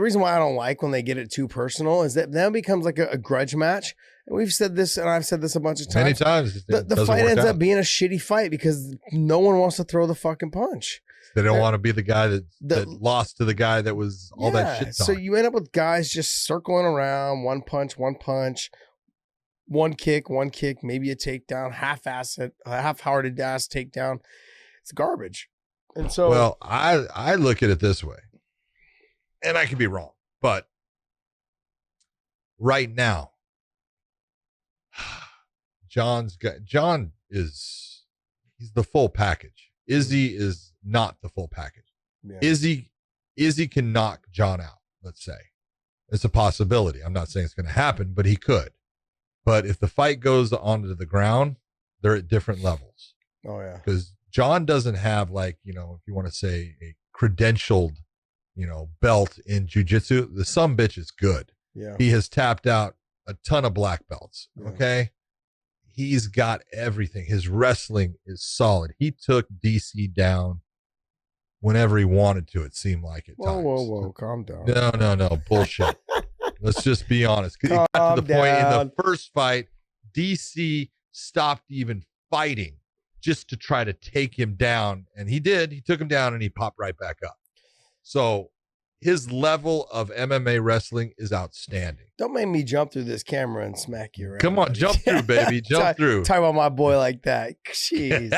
reason why I don't like when they get it too personal is that then it becomes like a grudge match. And we've said this, and I've said this a bunch of times. Many times. The fight ends up being a shitty fight because no one wants to throw the fucking punch. They don't want to be the guy that lost to the guy that was all that shit talk. So you end up with guys just circling around, one punch, one kick, maybe a takedown, half-hearted ass takedown. It's garbage. And so, well, I look at it this way, and I could be wrong, but right now, Jon is he's the full package. Izzy is not the full package. Yeah. Izzy can knock Jon out, let's say. It's a possibility. I'm not saying it's going to happen, but he could. But if the fight goes onto the ground, they're at different levels. Oh, yeah. Because Jon doesn't have, like, you know, if you want to say a credentialed, you know, belt in jiu-jitsu, the sumbitch is good. Yeah. He has tapped out a ton of black belts. Yeah. Okay. He's got everything. His wrestling is solid. He took DC down whenever he wanted to, it seemed like at times. Whoa, calm down. No, bullshit. Let's just be honest. It got to the point in the first fight, DC stopped even fighting just to try to take him down. And he did. He took him down and he popped right back up. So his level of MMA wrestling is outstanding. Don't make me jump through this camera and smack you around. Come on, jump through, baby. Jump through. Talk about my boy like that. Jeez.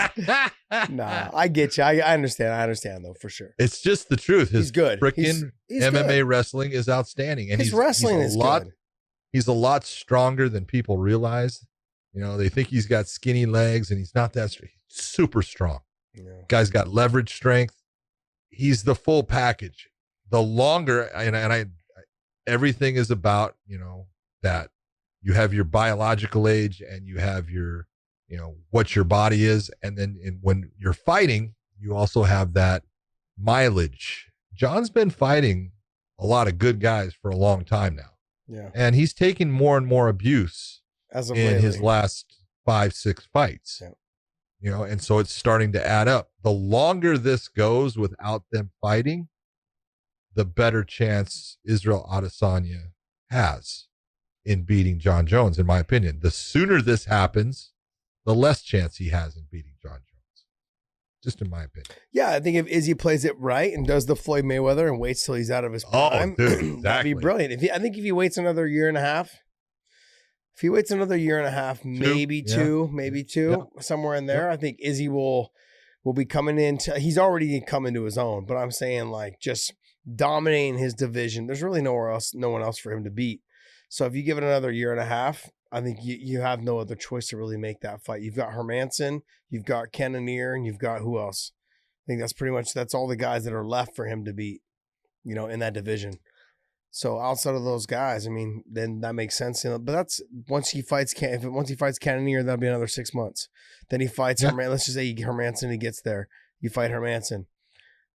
Nah, I get you. I understand. I understand, though, for sure. It's just the truth. He's good. Freaking MMA wrestling is outstanding. And his wrestling is good. He's a lot stronger than people realize. You know, they think he's got skinny legs, and he's not that strong. He's super strong. Yeah. Guy's got leverage strength. He's the full package. The longer, and I everything is about, you know, that you have your biological age and you have your, you know, what your body is. And then when you're fighting, you also have that mileage. Jon's been fighting a lot of good guys for a long time now. Yeah. And he's taken more and more abuse in his last 5-6 fights. Yeah. You know, and so it's starting to add up. The longer this goes without them fighting, the better chance Israel Adesanya has in beating Jon Jones, in my opinion. The sooner this happens, the less chance he has in beating Jon Jones. Just in my opinion. Yeah, I think if Izzy plays it right and does the Floyd Mayweather and waits till he's out of his prime, exactly. That'd be brilliant. I think if he waits another year and a half, maybe two, somewhere in there, I think Izzy will be coming into. He's already come into his own, but I'm saying, like, just dominating his division. There's really no one else for him to beat. So if you give it another year and a half, I think you have no other choice to really make that fight. You've got Hermanson, you've got Cannonier, and you've got who else? I think that's all the guys that are left for him to beat, you know, in that division. So outside of those guys, I mean, then that makes sense. You know, but that's once he fights Cannonier, that'll be another 6 months. Then he fights Hermanson. Let's just say Hermanson, he gets there. You fight Hermanson.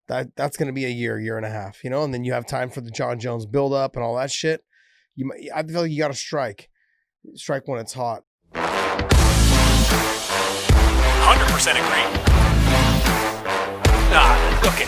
That's going to be a year and a half, you know, and then you have time for the Jon Jones build up and all that shit. I feel like you got to strike when it's hot. 100% agree. Okay.